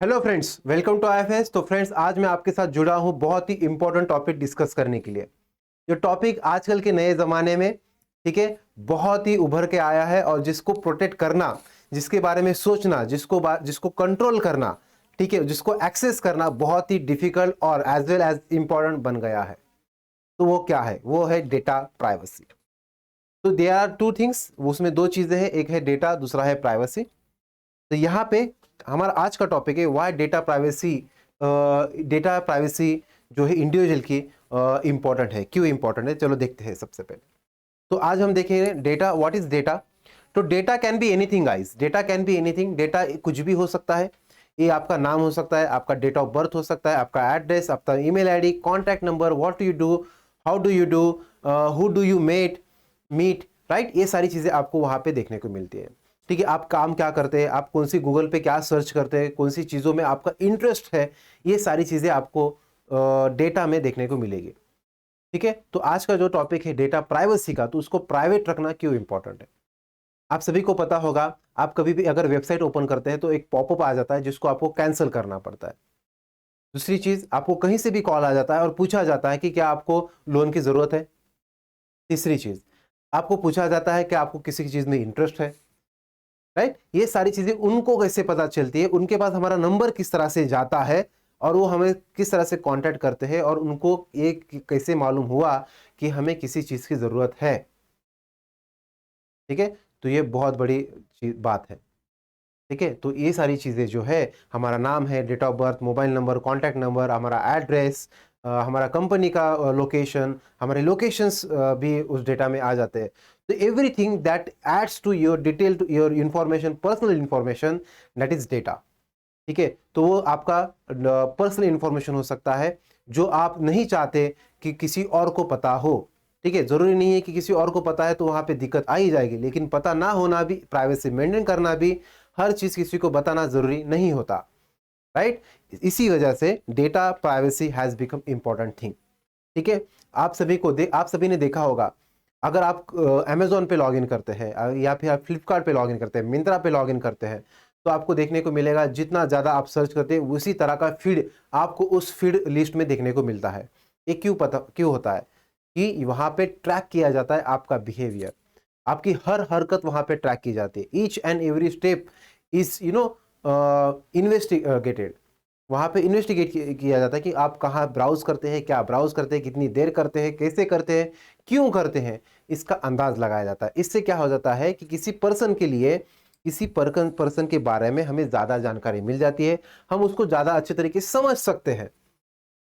Hello friends, welcome to IFS. तो friends, आज मैं आपके साथ जुड़ा हूं बहुत ही इंपॉर्टेंट टॉपिक डिस्कस करने के लिए। जो टॉपिक आजकल के नए ज़माने में, ठीक है, बहुत ही उभर के आया है और जिसको प्रोटेक्ट करना, जिसके बारे में सोचना, जिसको कंट्रोल करना, ठीक है, जिसको एक्सेस करना बहुत ही डिफिकल्ट और एज वेल एज इंपॉर्टेंट बन गया है। तो वो क्या है? वो है डेटा प्राइवेसी। तो देयर आर टू थिंग्स, उसमें दो चीज़ें हैं, एक है डेटा, दूसरा है प्राइवेसी। तो यहाँ पे हमारा आज का टॉपिक है व्हाई डेटा प्राइवेसी जो है इंडिविजुअल की इंपॉर्टेंट है, क्यों इंपॉर्टेंट है। चलो देखते हैं। सबसे पहले तो आज हम देखेंगे डेटा, व्हाट इज डेटा। तो data can be anything guys, data can be anything. Data कुछ भी हो सकता है। ये आपका नाम हो सकता है, आपका डेट ऑफ बर्थ हो सकता है, आपका एड्रेस, आपका email ID, contact number, what do you do, how do you do, who do you meet, right. ये सारी चीजें आपको वहां पे देखने को मिलती है। ठीक है, आप काम क्या करते हैं, आप कौन सी गूगल पे क्या सर्च करते हैं, कौन सी चीज़ों में आपका इंटरेस्ट है, ये सारी चीज़ें आपको डेटा में देखने को मिलेगी। ठीक है, तो आज का जो टॉपिक है डेटा प्राइवेसी का, तो उसको प्राइवेट रखना क्यों इंपॉर्टेंट है। आप सभी को पता होगा, आप कभी भी अगर वेबसाइट ओपन करते हैं तो एक पॉपअप आ जाता है जिसको आपको कैंसिल करना पड़ता है। दूसरी चीज, आपको कहीं से भी कॉल आ जाता है और पूछा जाता है कि क्या आपको लोन की जरूरत है। तीसरी चीज, आपको पूछा जाता है कि आपको किसी चीज में इंटरेस्ट है, राइट। ये सारी चीजें उनको कैसे पता चलती है, उनके पास हमारा नंबर किस तरह से जाता है और वो हमें किस तरह से कांटेक्ट करते हैं, और उनको ये कैसे मालूम हुआ कि हमें किसी चीज की जरूरत है। ठीक है, तो ये बहुत बड़ी बात है। ठीक है, तो ये सारी चीजें जो है, हमारा नाम है, date of birth, mobile number, contact number, हमारा एड्रेस, हमारा कंपनी का लोकेशन, हमारे लोकेशंस भी उस डेटा में आ जाते हैं। तो everything that adds to your detail, to your information, personal information, that is data. ठीक है, तो वो आपका पर्सनल इंफॉर्मेशन हो सकता है जो आप नहीं चाहते कि किसी और को पता हो। ठीक है, जरूरी नहीं है कि किसी और को पता है तो वहां पे दिक्कत आ ही जाएगी, लेकिन पता ना होना भी, प्राइवेसी मेंटेन करना भी, हर चीज किसी को बताना जरूरी नहीं होता, राइट। इसी वजह से data privacy has become important thing. ठीक है, आप सभी ने देखा होगा, अगर आप अमेजोन पे लॉगिन करते हैं, या फिर आप फ्लिपकार्ट पे लॉगिन करते हैं, मिंत्रा पे लॉगिन करते हैं, तो आपको देखने को मिलेगा जितना ज़्यादा आप सर्च करते हैं उसी तरह का फीड आपको उस फीड लिस्ट में देखने को मिलता है। ये क्यों होता है कि वहाँ पे ट्रैक किया जाता है आपका बिहेवियर, आपकी हर हरकत वहाँ पे ट्रैक की जाती है। Each and every step is investigated. वहाँ पे इन्वेस्टिगेट किया जाता है कि आप कहाँ ब्राउज करते हैं, क्या ब्राउज करते हैं, कितनी देर करते हैं, कैसे करते हैं, क्यों करते हैं, इसका अंदाज लगाया जाता है। इससे क्या हो जाता है कि किसी पर्सन के लिए, किसी पर्सन के बारे में हमें ज़्यादा जानकारी मिल जाती है, हम उसको ज़्यादा अच्छे तरीके से समझ सकते हैं।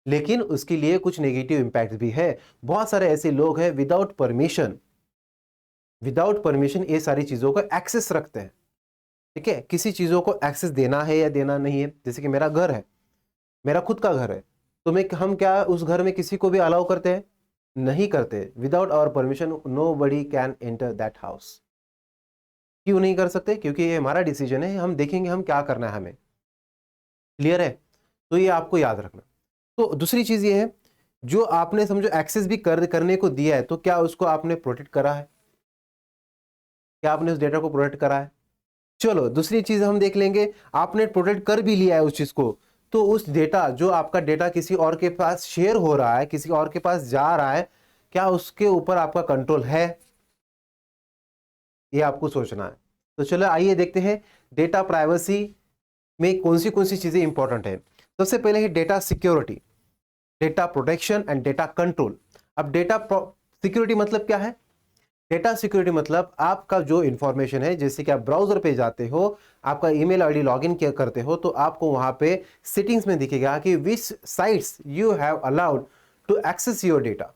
लेकिन उसके लिए कुछ नेगेटिव इम्पैक्ट भी है। बहुत सारे ऐसे लोग हैं विदाउट परमिशन ये सारी चीज़ों को एक्सेस रखते हैं। ठीक है, किसी चीज़ों को एक्सेस देना है या देना नहीं है। जैसे कि मेरा घर है, मेरा खुद का घर है, तो हम क्या उस घर में किसी को भी अलाउ करते हैं? नहीं करते। Without our permission nobody can enter that house. क्यों नहीं कर सकते? क्योंकि ये हमारा डिसीजन है, हम देखेंगे हम क्या करना है हमें। क्लियर है? तो ये आपको याद रखना। तो दूसरी चीज ये है, जो आपने समझो एक्सेस भी करने को दिया है, तो क्या उसको आपने प्रोटेक्ट करा है? क्या आपने उस डेटा को प्रोटेक्ट करा है? चलो दूसरी चीज हम देख लेंगे, आपने प्रोटेक्ट कर भी लिया है उस चीज को, तो उस डेटा, जो आपका डेटा किसी और के पास शेयर हो रहा है, किसी और के पास जा रहा है, क्या उसके ऊपर आपका कंट्रोल है? ये आपको सोचना है। तो चलो आइए देखते हैं डेटा प्राइवेसी में कौन सी चीजें इंपॉर्टेंट है। सबसे पहले है data security, data protection and data control. अब डेटा सिक्योरिटी मतलब क्या है? डेटा सिक्योरिटी मतलब आपका जो इंफॉर्मेशन है, जैसे कि आप ब्राउजर पे जाते हो, आपका ईमेल आईडी लॉगिन किया करते हो, तो आपको वहां पे सेटिंग्स में दिखेगा कि which sites you have allowed to access your data,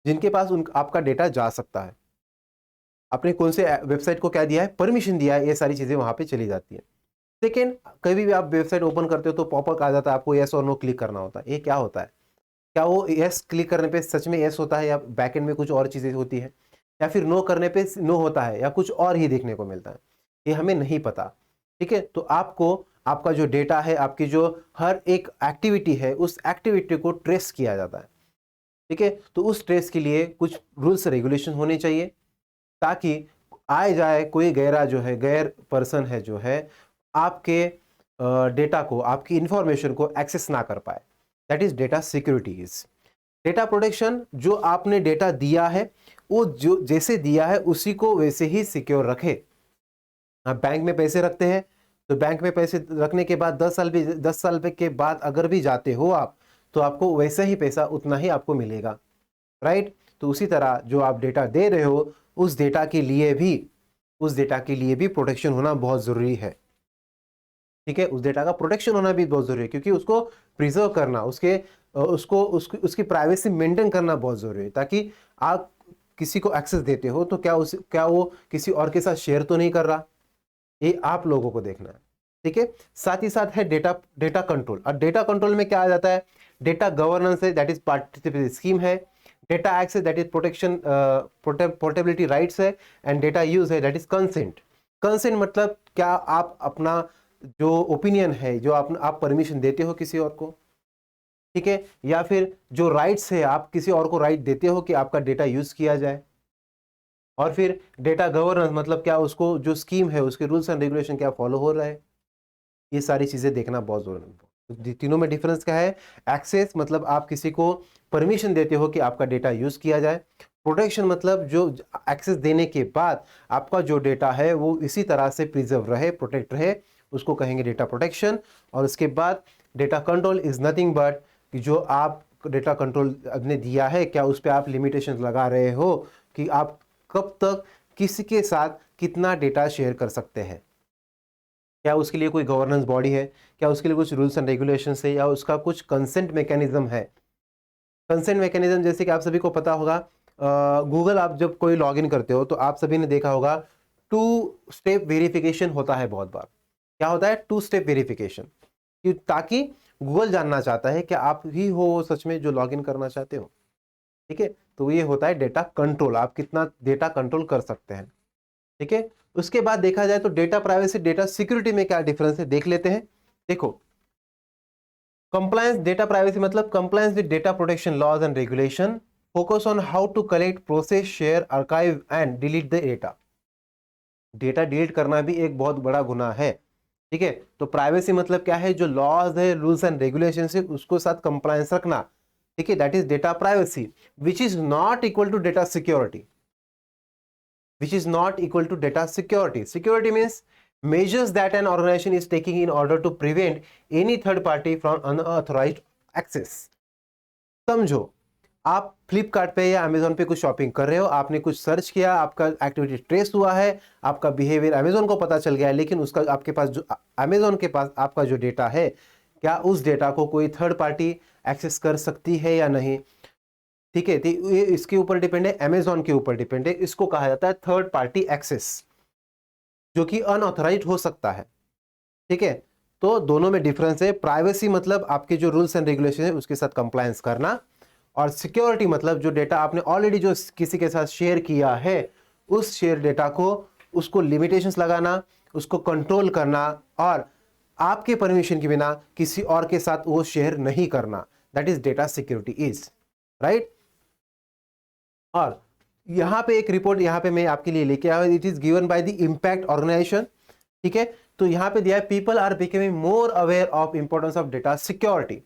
जिनके पास आपका डेटा जा सकता है। आपने कौन से वेबसाइट को क्या दिया है, परमिशन दिया है, ये सारी चीजें वहां पे चली जाती है। सेकेंड, कभी भी आप वेबसाइट ओपन करते हो तो पॉपअप आ जाता है, आपको यस और नो क्लिक करना होता है। ये क्या होता है? क्या वो यस क्लिक करने पे सच में यस होता है, या बैकएंड में कुछ और चीजें होती है, या फिर नो करने पे नो होता है, या कुछ और ही देखने को मिलता है? ये हमें नहीं पता। ठीक है, तो आपको आपका जो डेटा है, आपकी जो हर एक एक्टिविटी है, उस एक्टिविटी को ट्रेस किया जाता है। ठीक है, तो उस ट्रेस के लिए कुछ रूल्स रेगुलेशन होने चाहिए, ताकि आए जाए कोई गैर पर्सन है जो है आपके डेटा को, आपकी इंफॉर्मेशन को एक्सेस ना कर पाए, that is data securities. Data protection, जो आपने डेटा दिया है वो जो जैसे दिया है उसी को वैसे ही सिक्योर रखे। आप बैंक में पैसे रखते हैं तो बैंक में पैसे रखने के बाद 10 साल के बाद अगर भी जाते हो आप, तो आपको वैसा ही पैसा उतना ही आपको मिलेगा, राइट। तो उसी तरह जो आप डेटा दे रहे हो उस डेटा के लिए भी प्रोटेक्शन होना बहुत जरूरी है, ठीक है। उस डेटा का प्रोटेक्शन होना भी बहुत जरूरी है, क्योंकि उसको प्रिजर्व करना, उसकी प्राइवेसी मेंटेन करना बहुत जरूरी है, ताकि आप किसी को एक्सेस देते हो तो क्या वो किसी और के साथ शेयर तो नहीं कर रहा, ये आप लोगों को देखना है, ठीक है। साथ ही साथ है डेटा कंट्रोल। और डेटा कंट्रोल में क्या आ जाता है, डेटा गवर्नेंस है, दैट इज पार्टिसिपेटरी स्कीम है, data access that is protection portability rights है, एंड डेटा यूज है दैट इज कंसेंट। कंसेंट मतलब क्या आप अपना जो ओपिनियन है, जो आप परमिशन देते हो किसी और को, ठीक है, या फिर जो राइट्स है आप किसी और को राइट देते हो कि आपका डेटा यूज किया जाए। और फिर डेटा गवर्नेंस मतलब क्या, उसको जो स्कीम है उसके रूल्स एंड रेगुलेशन क्या फॉलो हो रहा है, ये सारी चीजें देखना बहुत जरूरी है। तीनों में डिफरेंस क्या है, एक्सेस मतलब आप किसी को परमिशन देते हो कि आपका डेटा यूज किया जाए, प्रोटेक्शन मतलब जो एक्सेस देने के बाद आपका जो डेटा है वो इसी तरह से प्रिजर्व रहे, प्रोटेक्ट रहे, उसको कहेंगे डेटा प्रोटेक्शन। और उसके बाद data control is nothing but कि जो आप डेटा कंट्रोल आपने दिया है, क्या उस पर आप लिमिटेशन लगा रहे हो कि आप कब तक किसी के साथ कितना डेटा शेयर कर सकते हैं, क्या उसके लिए कोई गवर्नेंस बॉडी है, क्या उसके लिए कुछ रूल्स एंड रेगुलेशंस है, या उसका कुछ कंसेंट मैकेनिज्म है। कंसेंट मैकेनिज्म जैसे कि आप सभी को पता होगा, गूगल आप जब कोई लॉगिन करते हो तो आप सभी ने देखा होगा 2 स्टेप वेरिफिकेशन होता है बहुत बार। क्या होता है 2 स्टेप वेरिफिकेशन, ताकि गूगल जानना चाहता है कि आप ही हो सच में जो लॉगिन करना चाहते हो, ठीक है। तो ये होता है डेटा कंट्रोल, आप कितना डेटा कंट्रोल कर सकते हैं, ठीक है। उसके बाद देखा जाए तो डेटा प्राइवेसी डेटा सिक्योरिटी में क्या डिफरेंस है देख लेते हैं। देखो, कंप्लायंस डेटा प्राइवेसी मतलब compliance with data protection laws and regulation, focus on how to collect, process, share, archive and delete the data. Data delete करना भी एक बहुत बड़ा गुनाह है, ठीक है। तो प्राइवेसी मतलब क्या है, जो लॉज है, रूल्स एंड रेगुलेशन है, उसको साथ कंप्लायंस रखना, ठीक है, that is data privacy, which is not equal to data security, which is not equal to data security. Security means measures that an organization is taking in order to prevent any third party from unauthorized access. समझो, आप फ्लिपकार्ट पे या Amazon पे कुछ shopping कर रहे हो, आपने कुछ सर्च किया, आपका एक्टिविटी ट्रेस हुआ है, आपका बिहेवियर अमेजोन को पता चल गया है, लेकिन उसका आपके पास जो अमेजोन के पास आपका जो डेटा है, क्या उस डेटा को कोई थर्ड पार्टी एक्सेस कर सकती है या नहीं, ठीक है। तो ये इसके ऊपर डिपेंड है, अमेजोन के ऊपर डिपेंड है। इसको कहा जाता है थर्ड पार्टी एक्सेस, जो कि अनऑथराइज्ड हो सकता है, ठीक है। तो दोनों में डिफरेंस है। प्राइवेसी मतलब आपके जो रूल्स एंड रेगुलेशन है उसके साथ कंप्लायंस करना, और सिक्योरिटी मतलब जो डेटा आपने ऑलरेडी जो किसी के साथ शेयर किया है, उस शेयर डेटा को, उसको लिमिटेशंस लगाना, उसको कंट्रोल करना, और आपके परमिशन के बिना किसी और के साथ वो शेयर नहीं करना, that is data security is, right. और यहां पे एक रिपोर्ट यहां पे मैं आपके लिए लेके आया, it is given by the impact organization, ठीक है। तो यहां पे दिया है, people are becoming more aware of importance of data security,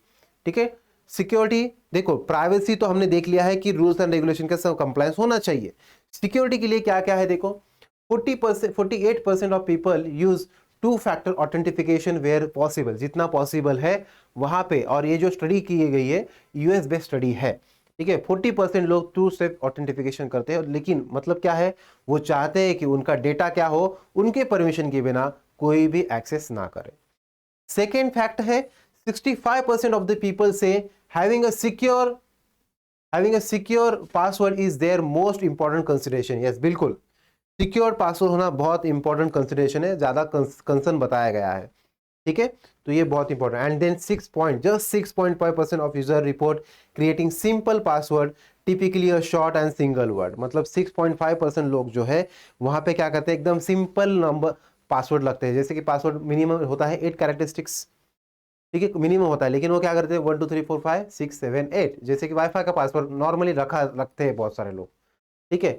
ठीक है। सिक्योरिटी देखो, प्राइवेसी तो हमने देख लिया है कि रूल्स एंड रेगुलेशन का सब कंप्लायंस होना चाहिए। सिक्योरिटी के लिए क्या क्या है देखो, 48% of people use 2 factor authentification where possible, जितना पॉसिबल है वहां पे। और ये जो स्टडी की गई है यूएस बेस्ड स्टडी है, ठीक है। 40% लोग 2 स्टेप ऑथेंटिफिकेशन करते हैं, लेकिन मतलब क्या है, वो चाहते हैं कि उनका डेटा क्या हो, उनके परमिशन के बिना कोई भी एक्सेस ना करे। सेकेंड फैक्ट है, 65% of the people say having a secure password is their most important consideration. Yes, बिल्कुल, सिक्योर पासवर्ड होना बहुत इंपॉर्टेंट कंसिडरेशन है, ज्यादा कंसर्न बताया गया है, ठीक है। तो ये बहुत important. And then 6.5% of user report creating simple password, typically a short and single word. मतलब 6.5% लोग जो है वहां पे क्या करते हैं, एकदम सिंपल नंबर पासवर्ड लगते हैं। जैसे कि पासवर्ड मिनिमम होता है 8 कैरेक्टरिस्टिक्स, ठीक है, मिनिमम होता है, लेकिन वो क्या करते हैं 1 2 3 4 5 6 7 8, जैसे कि वाईफाई का पासवर्ड नॉर्मली रखते हैं बहुत सारे लोग, ठीक है।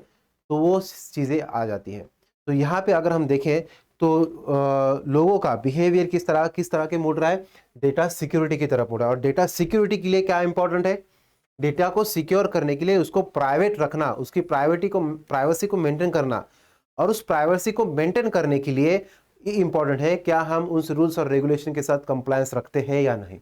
तो वो चीजें आ जाती हैं। तो यहाँ पे अगर हम देखें तो लोगों का बिहेवियर किस तरह के मुड़ रहा है, डेटा सिक्योरिटी की तरफ मुड़ रहा है। और डेटा सिक्योरिटी के लिए क्या इंपॉर्टेंट है, डेटा को सिक्योर करने के लिए उसको प्राइवेट रखना, उसकी प्राइवेसी को मेंटेन करना, और उस प्राइवेसी को मेंटेन करने के लिए ये इंपॉर्टेंट है क्या हम उस रूल्स और रेगुलेशन के साथ कंप्लायंस रखते हैं या नहीं।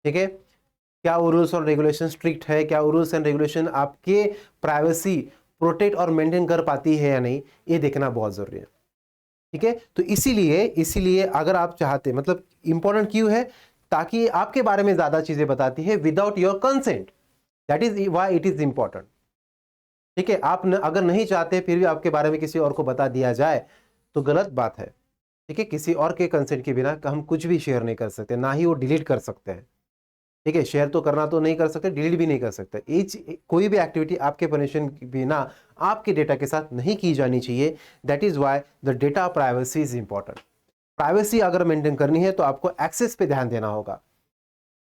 ठीक है, क्या वो रूल्स और रेगुलेशन स्ट्रिक्ट है, क्या वो रूल्स एंड रेगुलेशन आपके प्राइवेसी प्रोटेक्ट और मेंटेन कर पाती है या नहीं, ये देखना बहुत जरूरी है। ठीक है, तो इसीलिए अगर आप चाहते, मतलब इंपॉर्टेंट क्यों है, ताकि आपके बारे में ज्यादा चीजें बताती है without your consent, that is why it is important. ठीक है, आप अगर नहीं चाहते फिर भी आपके बारे में किसी और को बता दिया जाए तो गलत बात है। ठीक है, किसी और के कंसेंट के बिना हम कुछ भी शेयर नहीं कर सकते, ना ही वो डिलीट कर सकते हैं। ठीक है, शेयर तो करना तो नहीं कर सकते, डिलीट भी नहीं कर सकते। कोई भी एक्टिविटी आपके परमिशन के बिना आपके डेटा के साथ नहीं की जानी चाहिए। That is why the data privacy is important. Privacy अगर मेंटेन करनी है तो आपको एक्सेस पे ध्यान देना होगा,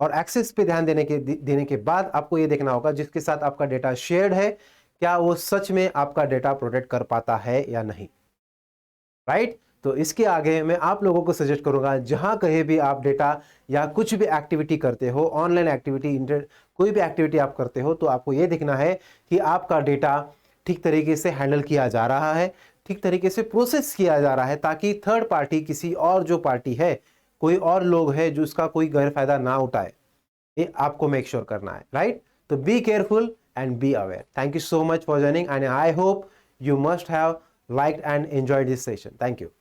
और एक्सेस पे ध्यान देने के बाद आपको ये देखना होगा जिसके साथ आपका डेटा शेयर्ड है क्या वो सच में आपका डेटा प्रोटेक्ट कर पाता है या नहीं। राइट, तो इसके आगे मैं आप लोगों को सजेस्ट करूंगा, जहां कहीं भी आप डेटा या कुछ भी एक्टिविटी करते हो, ऑनलाइन एक्टिविटी, इंटरनेट कोई भी एक्टिविटी आप करते हो, तो आपको यह देखना है कि आपका डेटा ठीक तरीके से हैंडल किया जा रहा है, ठीक तरीके से प्रोसेस किया जा रहा है, ताकि थर्ड पार्टी, किसी और जो पार्टी है, कोई और लोग है जो इसका कोई गैर फायदा ना उठाए, ये आपको मेक श्योर करना है। राइट, तो be careful and be aware. Thank you so much for joining, and I hope you must have liked and enjoyed this session. Thank you.